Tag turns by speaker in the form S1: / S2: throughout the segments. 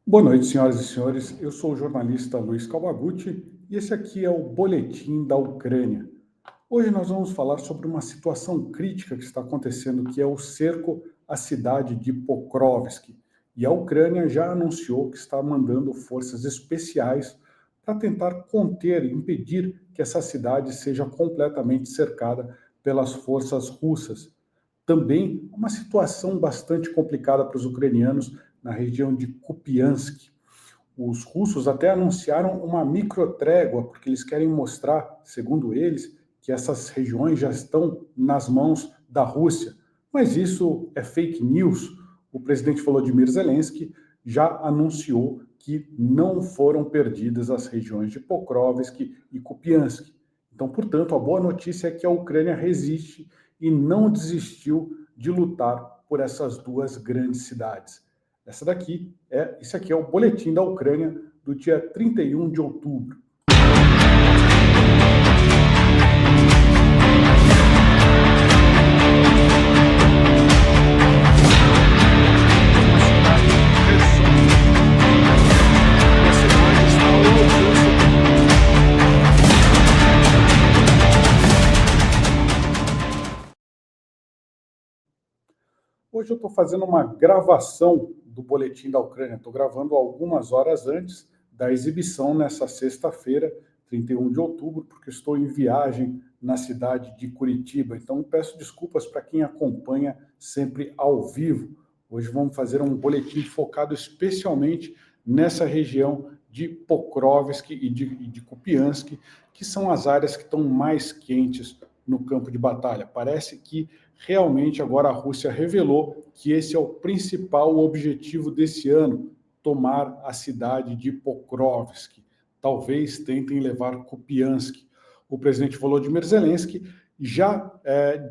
S1: Boa noite, senhoras e senhores. Eu sou o jornalista Luiz Kawaguchi e esse aqui é o Boletim da Ucrânia. Hoje nós vamos falar sobre uma situação crítica que está acontecendo, que é o cerco à cidade de Pokrovsk. E a Ucrânia já anunciou que está mandando forças especiais para tentar conter e impedir que essa cidade seja completamente cercada pelas forças russas. Também uma situação bastante complicada para os ucranianos na região de Kupiansk. Os russos até anunciaram uma microtrégua, porque eles querem mostrar, segundo eles, que essas regiões já estão nas mãos da Rússia. Mas isso é fake news. O presidente Volodymyr Zelensky já anunciou que não foram perdidas as regiões de Pokrovsk e Kupiansk. Então, portanto, a boa notícia é que a Ucrânia resiste e não desistiu de lutar por essas duas grandes cidades. Esse aqui é o boletim da Ucrânia do dia 31 de outubro. Hoje eu estou fazendo uma gravação do Boletim da Ucrânia. Estou gravando algumas horas antes da exibição nessa sexta-feira, 31 de outubro, porque estou em viagem na cidade de Curitiba. Então peço desculpas para quem acompanha sempre ao vivo. Hoje vamos fazer um boletim focado especialmente nessa região de Pokrovsk e de Kupiansk, que são as áreas que estão mais quentes no campo de batalha. Parece que realmente agora a Rússia revelou que esse é o principal objetivo desse ano, tomar a cidade de Pokrovsk. Talvez tentem levar Kupiansk. O presidente Volodymyr Zelensky já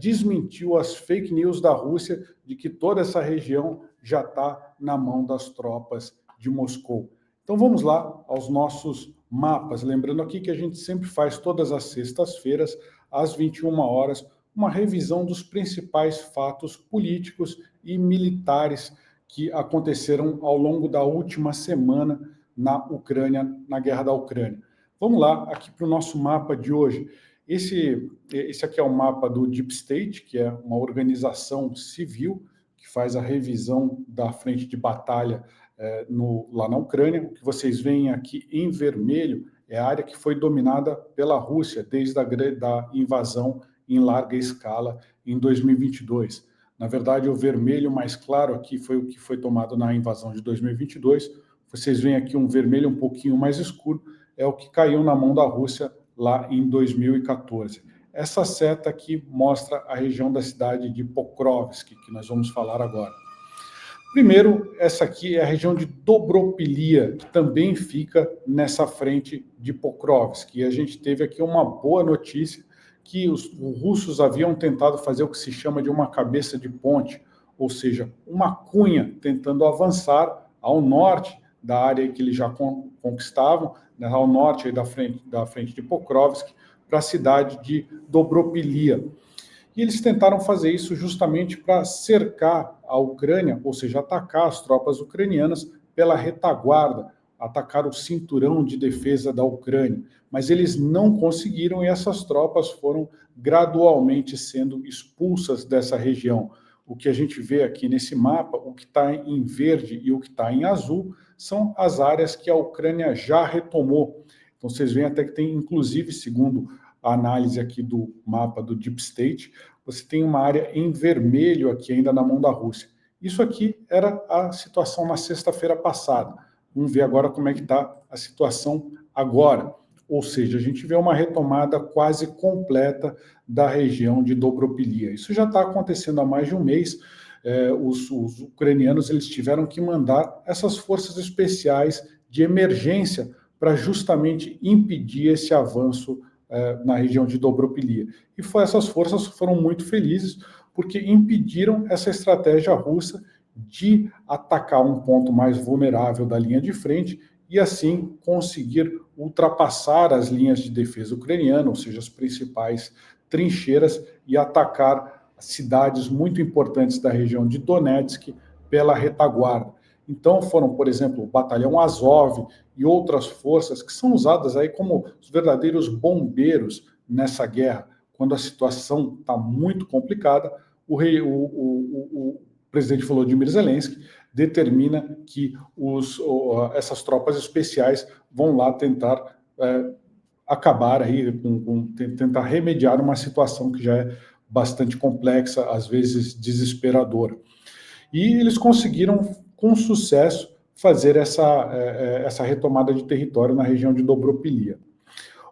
S1: desmentiu as fake news da Rússia de que toda essa região já está na mão das tropas de Moscou. Então vamos lá aos nossos mapas. Lembrando aqui que a gente sempre faz todas as sextas-feiras, às 21 horas, uma revisão dos principais fatos políticos e militares que aconteceram ao longo da última semana na Ucrânia, na guerra da Ucrânia. Vamos lá, aqui para o nosso mapa de hoje. Esse aqui é o mapa do Deep State, que é uma organização civil que faz a revisão da frente de batalha lá na Ucrânia. O que vocês veem aqui em vermelho é a área que foi dominada pela Rússia desde a invasão em larga escala em 2022. Na verdade, o vermelho mais claro aqui foi o que foi tomado na invasão de 2022. Vocês veem aqui um vermelho um pouquinho mais escuro, é o que caiu na mão da Rússia lá em 2014. Essa seta aqui mostra a região da cidade de Pokrovsk, que nós vamos falar agora. Primeiro, essa aqui é a região de Dobropilia, que também fica nessa frente de Pokrovsk. E a gente teve aqui uma boa notícia, que os russos haviam tentado fazer o que se chama de uma cabeça de ponte, ou seja, uma cunha tentando avançar ao norte da área que eles já conquistavam, né, ao norte aí da frente de Pokrovsk, para a cidade de Dobropilia. E eles tentaram fazer isso justamente para cercar a Ucrânia, ou seja, atacar as tropas ucranianas pela retaguarda, atacar o cinturão de defesa da Ucrânia. Mas eles não conseguiram e essas tropas foram gradualmente sendo expulsas dessa região. O que a gente vê aqui nesse mapa, o que está em verde e o que está em azul, são as áreas que a Ucrânia já retomou. Então vocês veem até que tem, inclusive, segundo a análise aqui do mapa do Deep State, você tem uma área em vermelho aqui ainda na mão da Rússia. Isso aqui era a situação na sexta-feira passada. Vamos ver agora como é que está a situação agora. Ou seja, a gente vê uma retomada quase completa da região de Dobropilia. Isso já está acontecendo há mais de um mês. Os ucranianos eles tiveram que mandar essas forças especiais de emergência para justamente impedir esse avanço na região de Dobropilia. E essas forças foram muito felizes, porque impediram essa estratégia russa de atacar um ponto mais vulnerável da linha de frente e, assim, conseguir ultrapassar as linhas de defesa ucraniana, ou seja, as principais trincheiras, e atacar cidades muito importantes da região de Donetsk pela retaguarda. Então foram, por exemplo, o Batalhão Azov e outras forças que são usadas aí como os verdadeiros bombeiros nessa guerra. Quando a situação está muito complicada, o presidente Volodymyr Zelensky determina que essas tropas especiais vão lá tentar acabar aí, tentar remediar uma situação que já é bastante complexa, às vezes desesperadora. E eles conseguiram, com sucesso, fazer essa retomada de território na região de Dobropilia.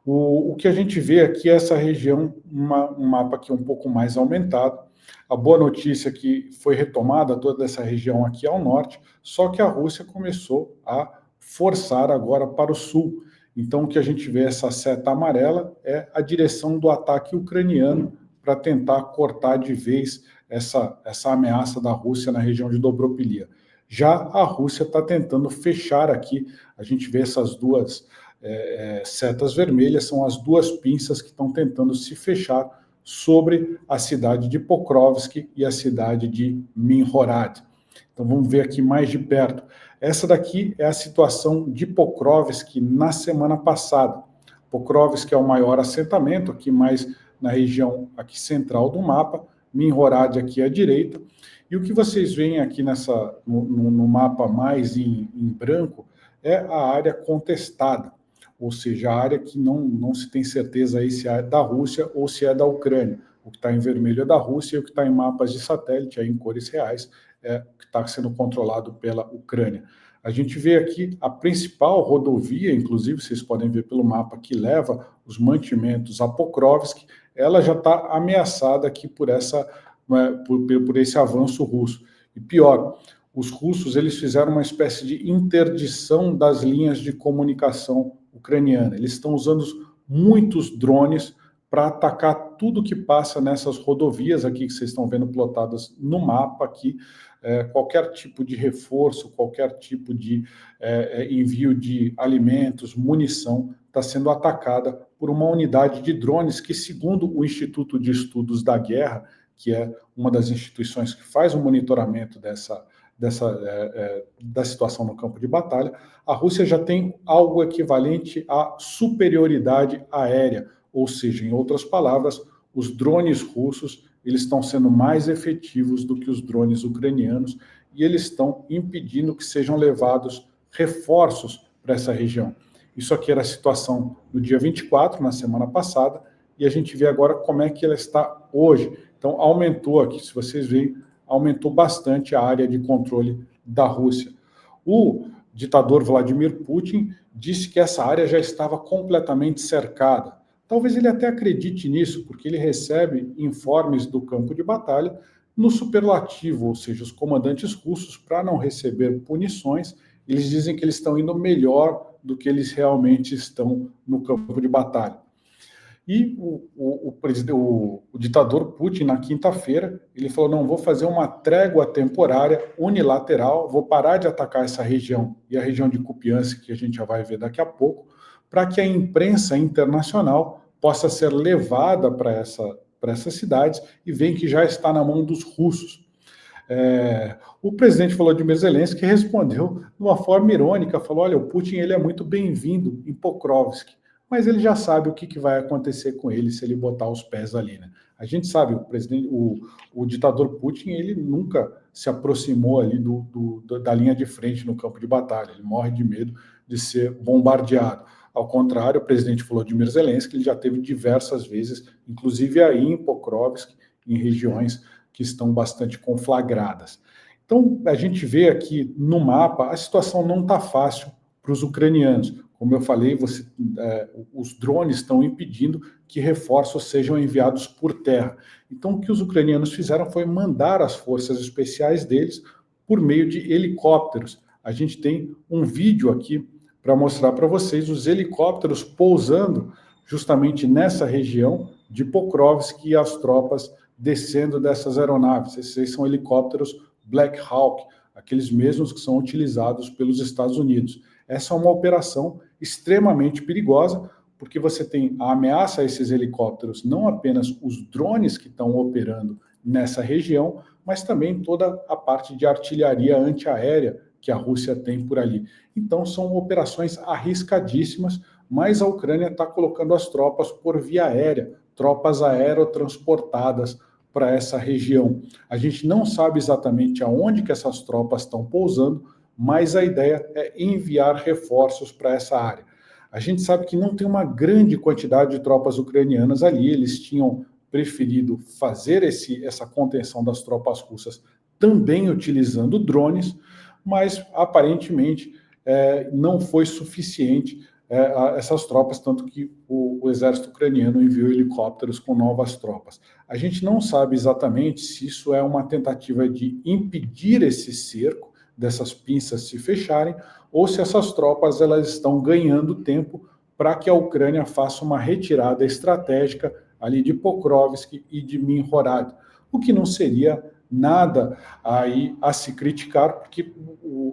S1: O que a gente vê aqui é essa região, um mapa aqui um pouco mais aumentado. A boa notícia é que foi retomada toda essa região aqui ao norte, só que a Rússia começou a forçar agora para o sul. Então, o que a gente vê, essa seta amarela, é a direção do ataque ucraniano para tentar cortar de vez essa ameaça da Rússia na região de Dobropilia. Já a Rússia está tentando fechar aqui, a gente vê essas duas setas vermelhas, são as duas pinças que estão tentando se fechar sobre a cidade de Pokrovsk e a cidade de Minhorad. Então vamos ver aqui mais de perto. Essa daqui é a situação de Pokrovsk na semana passada. Pokrovsk é o maior assentamento, aqui mais na região aqui central do mapa, Minhorad aqui à direita. E o que vocês veem aqui no mapa mais em branco é a área contestada, ou seja, a área que não se tem certeza aí se é da Rússia ou se é da Ucrânia. O que está em vermelho é da Rússia e o que está em mapas de satélite, aí em cores reais, é o que está sendo controlado pela Ucrânia. A gente vê aqui a principal rodovia, inclusive vocês podem ver pelo mapa, que leva os mantimentos a Pokrovsk, ela já está ameaçada aqui por esse avanço russo. E pior, os russos eles fizeram uma espécie de interdição das linhas de comunicação ucraniana. Eles estão usando muitos drones para atacar tudo que passa nessas rodovias aqui que vocês estão vendo plotadas no mapa aqui. Qualquer tipo de reforço, qualquer tipo de envio de alimentos, munição, está sendo atacada por uma unidade de drones que, segundo o Instituto de Estudos da Guerra, que é uma das instituições que faz o monitoramento da situação no campo de batalha, a Rússia já tem algo equivalente à superioridade aérea, ou seja, em outras palavras, os drones russos eles estão sendo mais efetivos do que os drones ucranianos e eles estão impedindo que sejam levados reforços para essa região. Isso aqui era a situação no dia 24, na semana passada, e a gente vê agora como é que ela está hoje. Então, aumentou aqui, se vocês veem, aumentou bastante a área de controle da Rússia. O ditador Vladimir Putin disse que essa área já estava completamente cercada. Talvez ele até acredite nisso, porque ele recebe informes do campo de batalha no superlativo, ou seja, os comandantes russos, para não receber punições, eles dizem que eles estão indo melhor do que eles realmente estão no campo de batalha. E o ditador Putin, na quinta-feira, ele falou, não, vou fazer uma trégua temporária, unilateral, vou parar de atacar essa região e a região de Kupiansk, que a gente já vai ver daqui a pouco, para que a imprensa internacional possa ser levada para essas cidades e veem que já está na mão dos russos. O presidente Volodymyr Zelensky respondeu de uma forma irônica, falou, olha, o Putin ele é muito bem-vindo em Pokrovsk, mas ele já sabe o que vai acontecer com ele se ele botar os pés ali, né? A gente sabe, o ditador Putin, ele nunca se aproximou ali da linha de frente no campo de batalha, ele morre de medo de ser bombardeado. Ao contrário, o presidente Volodymyr Zelensky ele já teve diversas vezes, inclusive aí em Pokrovsk, em regiões que estão bastante conflagradas. Então, a gente vê aqui no mapa, a situação não está fácil para os ucranianos. Como eu falei, os drones estão impedindo que reforços sejam enviados por terra. Então, o que os ucranianos fizeram foi mandar as forças especiais deles por meio de helicópteros. A gente tem um vídeo aqui para mostrar para vocês os helicópteros pousando justamente nessa região de Pokrovsk e as tropas descendo dessas aeronaves. Esses são helicópteros Black Hawk, aqueles mesmos que são utilizados pelos Estados Unidos. Essa é uma operação extremamente perigosa, porque você tem a ameaça a esses helicópteros, não apenas os drones que estão operando nessa região, mas também toda a parte de artilharia antiaérea que a Rússia tem por ali. Então, são operações arriscadíssimas, mas a Ucrânia está colocando as tropas por via aérea, tropas aerotransportadas para essa região. A gente não sabe exatamente aonde que essas tropas estão pousando, mas a ideia é enviar reforços para essa área. A gente sabe que não tem uma grande quantidade de tropas ucranianas ali, eles tinham preferido fazer essa contenção das tropas russas também utilizando drones, mas aparentemente não foi suficiente essas tropas, tanto que o exército ucraniano enviou helicópteros com novas tropas. A gente não sabe exatamente se isso é uma tentativa de impedir esse cerco, dessas pinças se fecharem, ou se essas tropas elas estão ganhando tempo para que a Ucrânia faça uma retirada estratégica ali de Pokrovsk e de Minhorad, o que não seria nada aí a se criticar, porque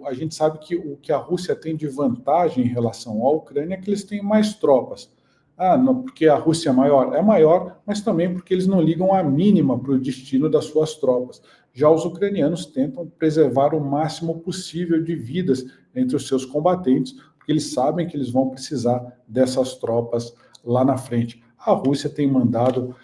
S1: a gente sabe que o que a Rússia tem de vantagem em relação à Ucrânia é que eles têm mais tropas. Não, porque a Rússia é maior, mas também porque eles não ligam a mínima para o destino das suas tropas. Já os ucranianos tentam preservar o máximo possível de vidas entre os seus combatentes, porque eles sabem que eles vão precisar dessas tropas lá na frente. A Rússia tem mandado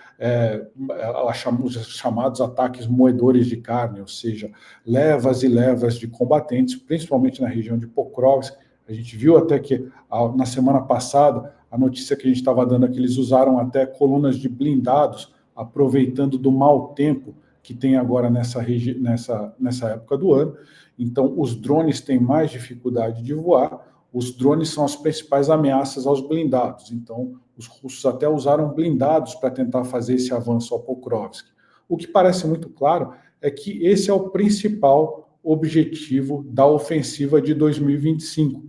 S1: os chamados ataques moedores de carne, ou seja, levas e levas de combatentes, principalmente na região de Pokrovsk. A gente viu até que na semana passada, a notícia que a gente estava dando é que eles usaram até colunas de blindados, aproveitando do mau tempo que tem agora nessa época do ano. Então, os drones têm mais dificuldade de voar, os drones são as principais ameaças aos blindados. Então, os russos até usaram blindados para tentar fazer esse avanço ao Pokrovsk. O que parece muito claro é que esse é o principal objetivo da ofensiva de 2025.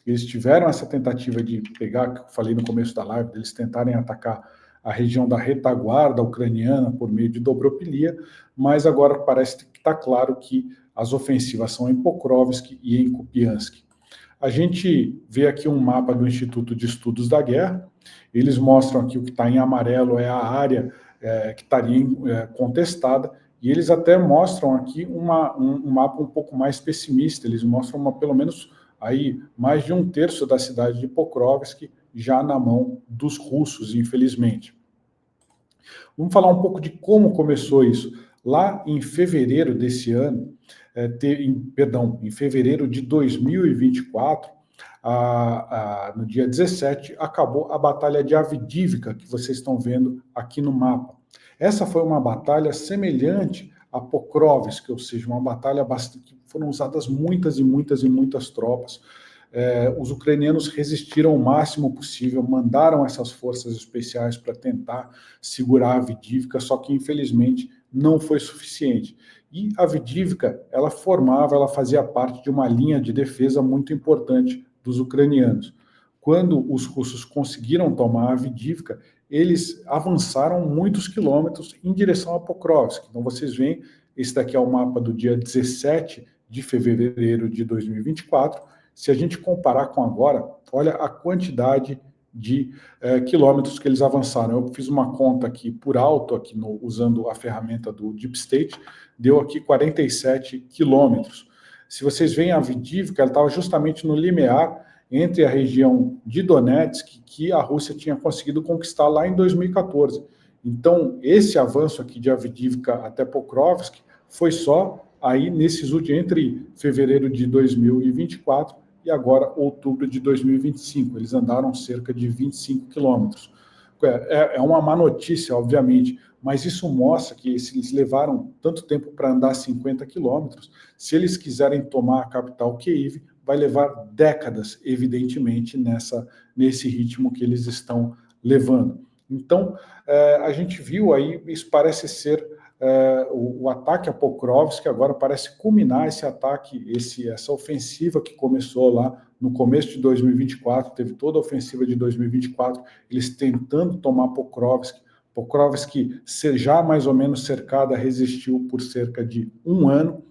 S1: Eles tiveram essa tentativa de pegar, que eu falei no começo da live, eles tentarem atacar a região da retaguarda ucraniana por meio de Dobropilia, mas agora parece que está claro que as ofensivas são em Pokrovsk e em Kupiansk. A gente vê aqui um mapa do Instituto de Estudos da Guerra. Eles mostram aqui o que está em amarelo é a área que estaria contestada, e eles até mostram aqui um mapa um pouco mais pessimista. Eles mostram pelo menos aí mais de 1/3 da cidade de Pokrovsk já na mão dos russos, infelizmente. Vamos falar um pouco de como começou isso. Lá em fevereiro desse ano, em fevereiro de 2024, no dia 17, acabou a Batalha de Avdivka, que vocês estão vendo aqui no mapa. Essa foi uma batalha semelhante a Pokrovsk, ou seja, uma batalha que foram usadas muitas e muitas e muitas tropas. Os ucranianos resistiram o máximo possível, mandaram essas forças especiais para tentar segurar a Avdivka, só que infelizmente não foi suficiente. E a Avdivka, ela fazia parte de uma linha de defesa muito importante dos ucranianos. Quando os russos conseguiram tomar a Avdivka, eles avançaram muitos quilômetros em direção a Pokrovsk. Então vocês veem, esse daqui é o mapa do dia 17 de fevereiro de 2024. Se a gente comparar com agora, olha a quantidade de quilômetros que eles avançaram. Eu fiz uma conta aqui por alto, usando a ferramenta do Deep State, deu aqui 47 quilômetros. Se vocês veem a Avdivka, ela estava justamente no limiar entre a região de Donetsk, que a Rússia tinha conseguido conquistar lá em 2014. Então, esse avanço aqui de Avdivka até Pokrovsk foi só aí entre fevereiro de 2024 e agora outubro de 2025. Eles andaram cerca de 25 quilômetros. É uma má notícia, obviamente, mas isso mostra que se eles levaram tanto tempo para andar 50 quilômetros, se eles quiserem tomar a capital Kyiv, vai levar décadas, evidentemente, nesse ritmo que eles estão levando. Então, a gente viu aí, isso parece ser o ataque a Pokrovsk, agora parece culminar esse ataque, essa ofensiva que começou lá no começo de 2024, teve toda a ofensiva de 2024, eles tentando tomar Pokrovsk, já mais ou menos cercada, resistiu por cerca de 1 ano,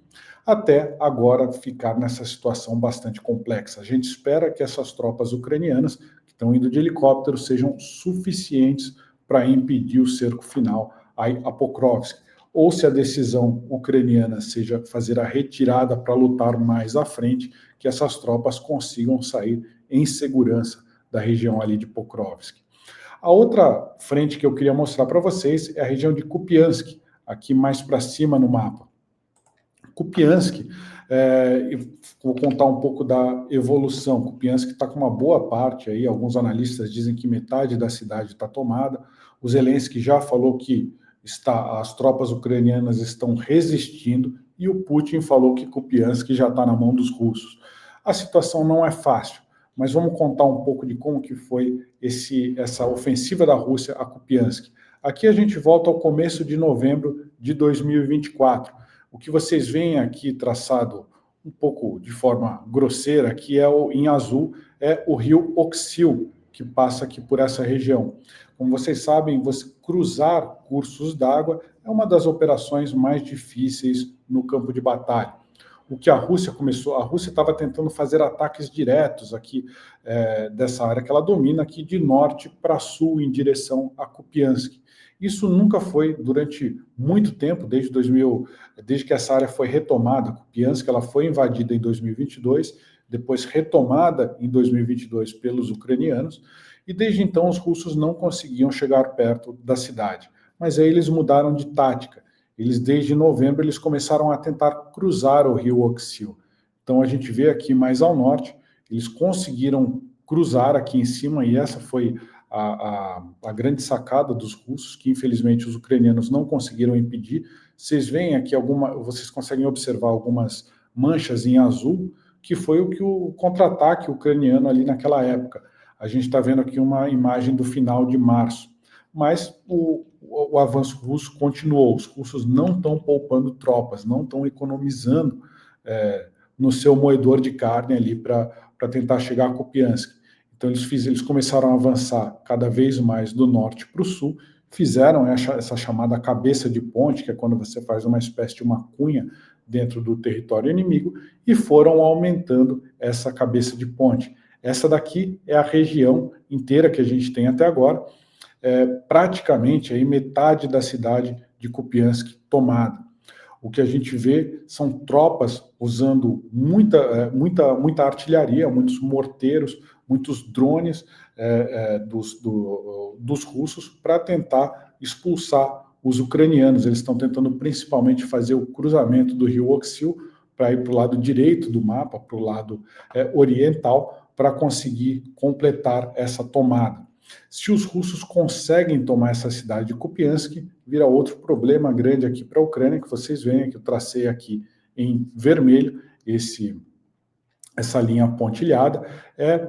S1: até agora ficar nessa situação bastante complexa. A gente espera que essas tropas ucranianas, que estão indo de helicóptero, sejam suficientes para impedir o cerco final a Pokrovsk. ou se a decisão ucraniana seja fazer a retirada para lutar mais à frente, que essas tropas consigam sair em segurança da região ali de Pokrovsk. A outra frente que eu queria mostrar para vocês é a região de Kupiansk, aqui mais para cima no mapa. Kupiansk, vou contar um pouco da evolução. Kupiansk está com uma boa parte aí, alguns analistas dizem que metade da cidade está tomada. O Zelensky já falou que as tropas ucranianas estão resistindo e o Putin falou que Kupiansk já está na mão dos russos. A situação não é fácil, mas vamos contar um pouco de como que foi essa ofensiva da Rússia a Kupiansk. Aqui a gente volta ao começo de novembro de 2024. O que vocês veem aqui traçado um pouco de forma grosseira, que em azul, é o rio Oxil, que passa aqui por essa região. Como vocês sabem, você cruzar cursos d'água é uma das operações mais difíceis no campo de batalha. O que a Rússia estava tentando fazer ataques diretos aqui dessa área que ela domina, aqui de norte para sul, em direção a Kupiansk. Isso nunca foi, durante muito tempo, desde que essa área foi retomada. Kupiansk ela foi invadida em 2022, depois retomada em 2022 pelos ucranianos, e desde então os russos não conseguiam chegar perto da cidade. Mas aí eles mudaram de tática. Desde novembro, eles começaram a tentar cruzar o rio Oxil. Então a gente vê aqui mais ao norte, eles conseguiram cruzar aqui em cima, e essa foi a grande sacada dos russos, que infelizmente os ucranianos não conseguiram impedir. Vocês veem aqui vocês conseguem observar algumas manchas em azul, que foi o contra-ataque ucraniano ali naquela época. A gente está vendo aqui uma imagem do final de março. Mas o avanço russo continuou. Os russos não estão poupando tropas, não estão economizando no seu moedor de carne ali para tentar chegar a Kupiansk. Então eles começaram a avançar cada vez mais do norte para o sul, fizeram essa chamada cabeça de ponte, que é quando você faz uma espécie de uma cunha dentro do território inimigo, e foram aumentando essa cabeça de ponte. Essa daqui é a região inteira que a gente tem até agora, praticamente aí metade da cidade de Kupiansk tomada. O que a gente vê são tropas usando muita artilharia, muitos morteiros, muitos drones dos russos para tentar expulsar os ucranianos. Eles estão tentando principalmente fazer o cruzamento do rio Oxil para ir para o lado direito do mapa, para o lado oriental, para conseguir completar essa tomada. Se os russos conseguem tomar essa cidade de Kupiansk, vira outro problema grande aqui para a Ucrânia, que vocês veem, que eu tracei aqui em vermelho, essa linha pontilhada,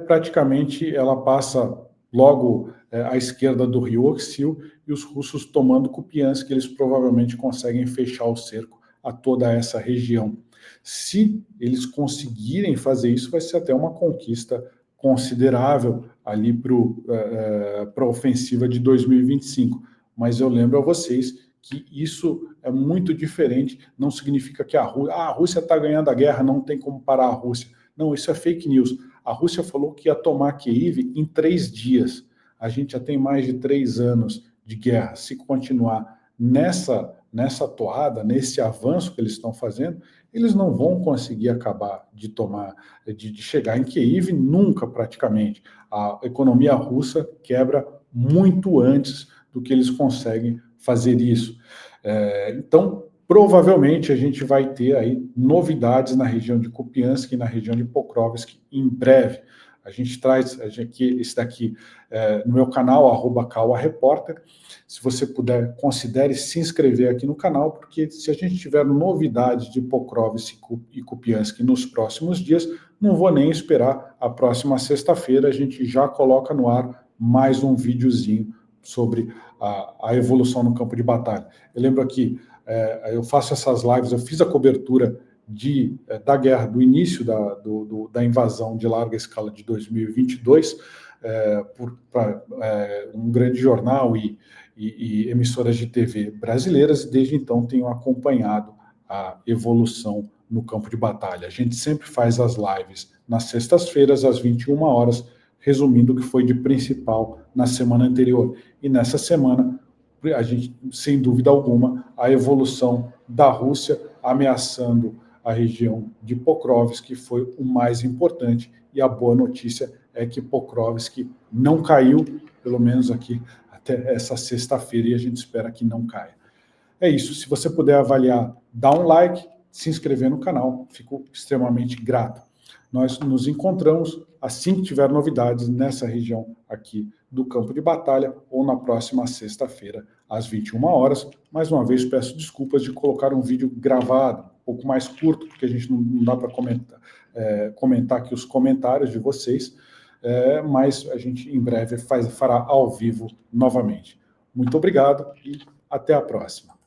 S1: praticamente ela passa logo à esquerda do rio Oxil, e os russos tomando Kupiansk, eles provavelmente conseguem fechar o cerco a toda essa região. Se eles conseguirem fazer isso, vai ser até uma conquista considerável ali para a ofensiva de 2025. Mas eu lembro a vocês que isso é muito diferente, não significa que a Rússia está ganhando a guerra, não tem como parar a Rússia. Não, isso é fake news. A Rússia falou que ia tomar Kiev em 3 dias. A gente já tem mais de 3 anos de guerra. Se continuar nessa toada, nesse avanço que eles estão fazendo, eles não vão conseguir acabar de chegar em Kiev nunca, praticamente. A economia russa quebra muito antes do que eles conseguem fazer isso. Então, provavelmente a gente vai ter aí novidades na região de Kupiansk e na região de Pokrovsk em breve. A gente traz esse daqui no meu canal, @CauaRepórter. Se você puder, considere se inscrever aqui no canal, porque se a gente tiver novidades de Pokrovsk e Kupiansk nos próximos dias, não vou nem esperar a próxima sexta-feira, a gente já coloca no ar mais um videozinho sobre a evolução no campo de batalha. Eu lembro aqui, eu faço essas lives, eu fiz a cobertura da guerra, do início da invasão de larga escala de 2022, para um grande jornal e emissoras de TV brasileiras, e desde então tenho acompanhado a evolução no campo de batalha. A gente sempre faz as lives nas sextas-feiras, às 21 horas, resumindo o que foi de principal na semana anterior. E nessa semana, a gente, sem dúvida alguma, a evolução da Rússia ameaçando a região de Pokrovsk foi o mais importante, e a boa notícia é que Pokrovsk não caiu, pelo menos aqui até essa sexta-feira, e a gente espera que não caia. É isso, se você puder avaliar, dá um like, se inscrever no canal, fico extremamente grato. Nós nos encontramos assim que tiver novidades nessa região aqui do campo de batalha, ou na próxima sexta-feira, às 21 horas. Mais uma vez, peço desculpas de colocar um vídeo gravado, um pouco mais curto, porque a gente não dá para comentar aqui os comentários de vocês, mas a gente em breve fará ao vivo novamente. Muito obrigado e até a próxima.